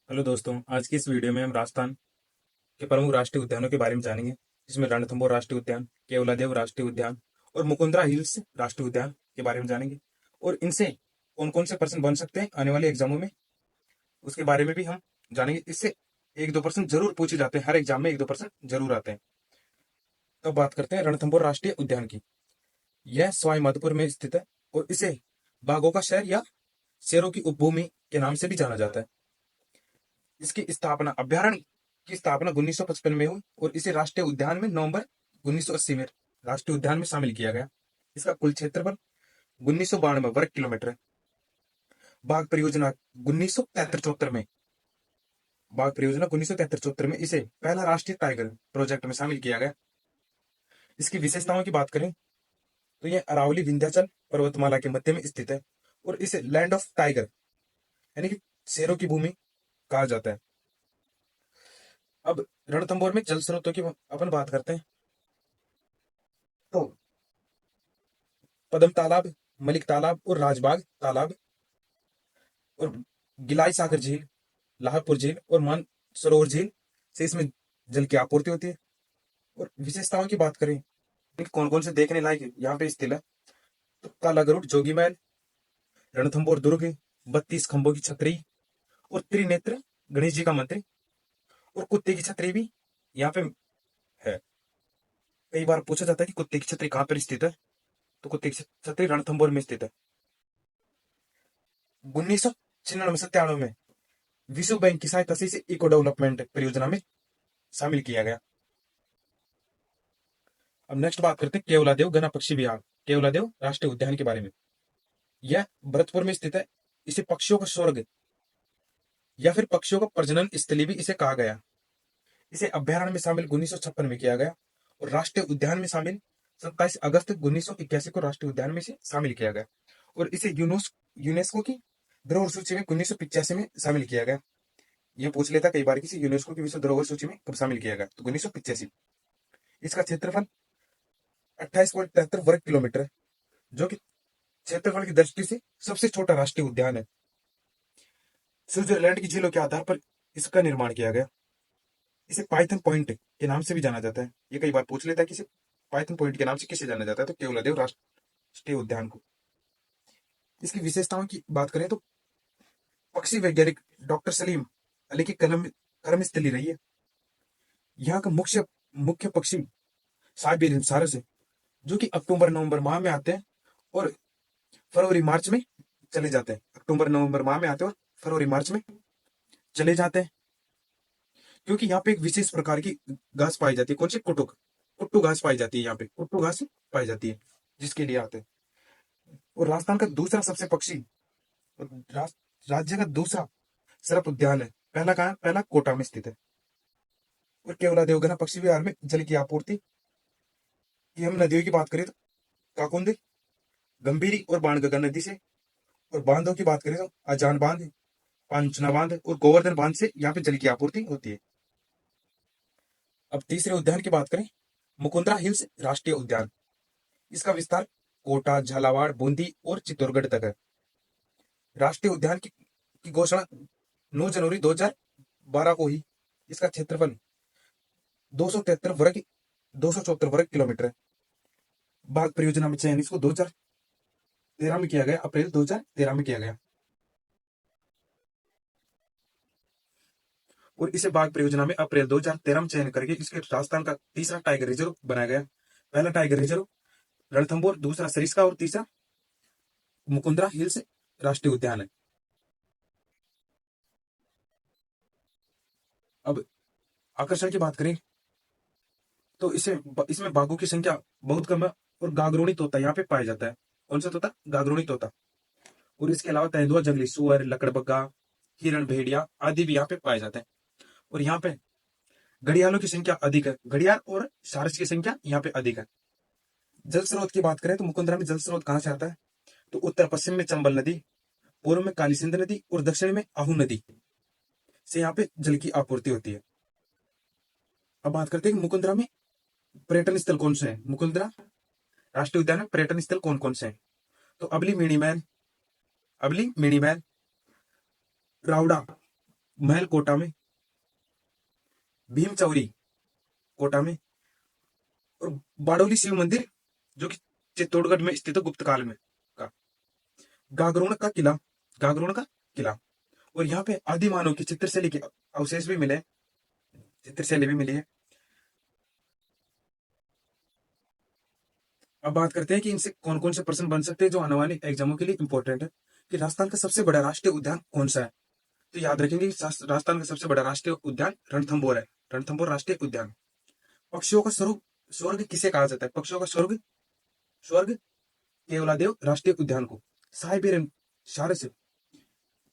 Hello दोस्तों, आज की इस वीडियो में हम राजस्थान के प्रमुख राष्ट्रीय उद्यानों के बारे में जानेंगे। इसमें रणथंभौर राष्ट्रीय उद्यान, केवलादेव राष्ट्रीय उद्यान और मुकुंदरा हिल्स राष्ट्रीय उद्यान के बारे में जानेंगे। और इनसे कौन कौन से प्रश्न बन सकते हैं आने वाले एग्जामों में, उसके बारे में भी हम जानेंगे। इससे एक दो प्रश्न जरूर पूछे जाते हैं, हर एग्जाम में एक दो प्रश्न जरूर आते हैं। तो बात करते हैं रणथंभौर राष्ट्रीय उद्यान की। यह सवाई माधोपुर में स्थित है और इसे बाघों का शहर या शेरों की उपभूमि के नाम से भी जाना जाता है। इसकी स्थापना अभ्यारण्य की स्थापना 1955 में हुई और इसे राष्ट्रीय उद्यान में नवंबर 1980 में राष्ट्रीय उद्यान में शामिल किया गया। इसका कुल क्षेत्रफल 1992 वर्ग किलोमीटर है। बाघ परियोजना 1973-74 में बाघ परियोजना 1973-74 में इसे पहला राष्ट्रीय टाइगर प्रोजेक्ट में शामिल किया गया। इसकी विशेषताओं की बात करें तो यह अरावली विंध्याचल पर्वतमाला के मध्य में स्थित है और इसे लैंड ऑफ टाइगर यानी कि शेरों की भूमि कहा जाता है। अब रणथंभौर में जल स्रोतों की अपन बात करते हैं तो पद्म तालाब, मलिक तालाब और राजबाग तालाब और गिलाई सागर झील, लाहौरपुर झील और मानसरोवर झील से इसमें जल की आपूर्ति होती है। और विशेषताओं की बात करें कौन कौन से देखने लायक यहाँ पे स्थित है तो काला गरुड़ जोगी महल, रणथंभौर दुर्ग, 32 खंभों की छतरी और त्रिनेत्र गणेश जी का मंदिर और कुत्ते की छतरी भी यहाँ पे है। कई बार पूछा जाता है कि कुत्ते की छतरी कहाँ पर स्थित है, तो कुत्ते की छतरी रणथंभौर में स्थित है। 1996-97 में विश्व बैंक की सहायता से इसे इको डेवलपमेंट परियोजना में शामिल किया गया। अब नेक्स्ट बात करते हैं केवलादेव गना पक्षी विहार, केवलादेव राष्ट्रीय उद्यान के बारे में। यह भरतपुर में स्थित है। इसे पक्षियों का स्वर्ग या फिर पक्षियों का प्रजनन स्थली भी इसे कहा गया। इसे अभ्यारण्य में शामिल 1956 में किया गया और राष्ट्रीय उद्यान में शामिल 27 अगस्त 1981 को राष्ट्रीय उद्यान में इसे शामिल किया गया और इसे यूनेस्को की धरोहर सूची में 1985 में शामिल किया गया। यह पूछ लेता कई बार किसी यूनेस्को की विश्व धरोहर सूची में कब शामिल किया गया, तो 1985। इसका क्षेत्रफल 28.73 वर्ग किलोमीटर है, जो कि क्षेत्रफल की दृष्टि से सबसे छोटा राष्ट्रीय उद्यान है। स्विट्जरलैंड की झीलों के आधार पर इसका निर्माण किया गया। इसे पाइथन पॉइंट के नाम से भी जाना जाता है। ये कई बार पूछ लेता है कि इसे पाइथन पॉइंट के नाम से किसे जाना जाता है, तो केवलादेव राष्ट्रीय उद्यान को। इसकी विशेषताओं की बात करें तो पक्षी वैज्ञानिक डॉक्टर सलीम अली की कलम कर्मस्थली रही है। यहाँ का मुख्य मुख्य पक्षी साइबेरियन सारस है, जो कि अक्टूबर नवंबर माह में आते हैं और फरवरी मार्च में चले जाते हैं। अक्टूबर नवंबर माह में आते हैं और फरवरी मार्च में चले जाते हैं, क्योंकि यहाँ पे एक विशेष प्रकार की घास पाई जाती है। कौन सी? कुटुक कुट्टू घास पाई जाती है। यहाँ पे कुट्टू घास पाई जाती है, जिसके लिए आते हैं। और राजस्थान का दूसरा सबसे पक्षी राज्य का दूसरा सरप उद्यान है। पहला कहाँ है? पहला कोटा में स्थित है। और केवला देवगना पक्षी विहार में जल की आपूर्ति की हम नदियों की बात करें तो काकुंदी, गंभीरी और बाणगंगा नदी से, और बांधों की बात करें तो अजान बांध, पांचना बांध और गोवर्धन बांध से यहाँ पे जल की आपूर्ति होती है। अब तीसरे उद्यान की बात करें, मुकुंदरा हिल्स राष्ट्रीय उद्यान। इसका विस्तार कोटा, झालावाड़, बूंदी और चित्तौड़गढ़ तक है। राष्ट्रीय उद्यान की घोषणा 9 जनवरी 2012 को हुई। इसका क्षेत्रफल 273 वर्ग किलोमीटर है। बाघ परियोजना में चयन इसको 2013 में किया गया, अप्रैल 2013 में किया गया। और इसे बाघ परियोजना में अप्रैल 2013 में चयन करके इसके राजस्थान का तीसरा टाइगर रिजर्व बनाया गया। पहला टाइगर रिजर्व रणथंभौर, दूसरा सरिस्का और तीसरा मुकुंदरा हिल्स राष्ट्रीय उद्यान है। अब आकर्षण की बात करें तो इसमें बाघों की संख्या बहुत कम है और गागरोणी तोता यहाँ पे पाया जाता है। कौन सा तोता? गागरोणी तोता। और इसके अलावा तेंदुआ, जंगली सुअर, लकड़बग्गा, हिरण, भेड़िया आदि भी यहाँ पे पाए जाते हैं। और यहाँ पे घड़ियालों की संख्या अधिक है। घड़ियाल और सारस की संख्या यहाँ पे अधिक है। जल स्रोत की बात करें तो मुकुंदरा में जल स्रोत कहाँ से आता है, तो उत्तर पश्चिम में चंबल नदी, पूर्व में काली सिंध नदी और दक्षिण में आहू नदी से यहाँ पे जल की आपूर्ति होती है। अब बात करते हैं मुकुंदरा में पर्यटन स्थल कौन से हैं। मुकुंदरा राष्ट्रीय उद्यान में पर्यटन स्थल कौन कौन से हैं, तो अबली मिनी महल, रावड़ा महल कोटा में, भीम चौरी कोटा में, और बाडोली शिव मंदिर जो कि चित्तौड़गढ़ में स्थित है गुप्त काल में का, गागरोन का किला, गागरोन का किला। और यहाँ पे आदि मानव की चित्रशैली के अवशेष भी मिले, चित्रशैली भी मिली है। अब बात करते हैं कि इनसे कौन कौन से प्रश्न बन सकते हैं जो आने वाले एग्जामों के लिए इंपॉर्टेंट है, कि राजस्थान का सबसे बड़ा राष्ट्रीय उद्यान कौन सा है। तो याद रखेंगे कि राजस्थान का सबसे बड़ा राष्ट्रीय उद्यान रणथंभौर है, रणथंभौर राष्ट्रीय उद्यान। पक्षियों का स्वर्ग, स्वर्ग किसे कहा जाता है, पक्षियों का स्वर्ग, स्वर्ग केवलादेव राष्ट्रीय उद्यान को। साइबेरियन सारस,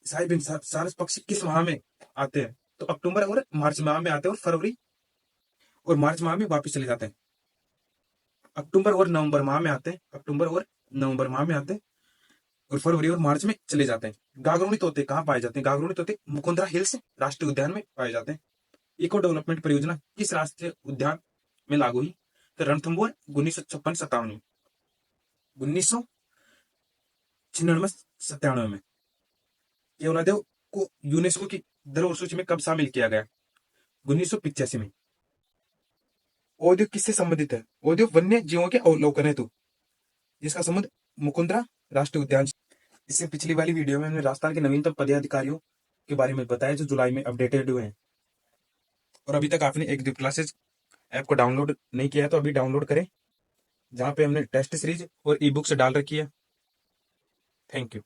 साइबेरियन सारस पक्षी किस माह में आते हैं, तो अक्टूबर और मार्च माह में आते हैं, और फरवरी और मार्च माह में वापस चले जाते हैं। अक्टूबर और नवंबर माह में आते हैं, अक्टूबर और नवंबर माह में आते हैं, और फरवरी और मार्च में चले जाते हैं। गागरोनी तोते कहाँ पाए जाते हैं, गागरोनी तोते मुकुंदरा हिल्स राष्ट्रीय उद्यान में पाए जाते हैं। इको डेवलपमेंट परियोजना किस राष्ट्रीय उद्यान में लागू हुई, तो रणथंभौर 1956-57 में, 1996-97 में। केवलादेव को यूनेस्को की धरोहर सूची में कब शामिल किया गया, 1985 में। औद्योग किससे संबंधित है, औद्योग वन्य जीवों के अवलोकन हेतु, जिसका संबंध मुकुंदरा राष्ट्रीय उद्यान। इससे पिछली वाली वीडियो में हमने राजस्थान के नवीनतम पदाधिकारियों के बारे में बताया जो जुलाई में अपडेटेड हुए हैं। और अभी तक आपने एक दीप क्लासेज ऐप को डाउनलोड नहीं किया है तो अभी डाउनलोड करें, जहां पे हमने टेस्ट सीरीज और ई बुक्स डाल रखी है। Thank you.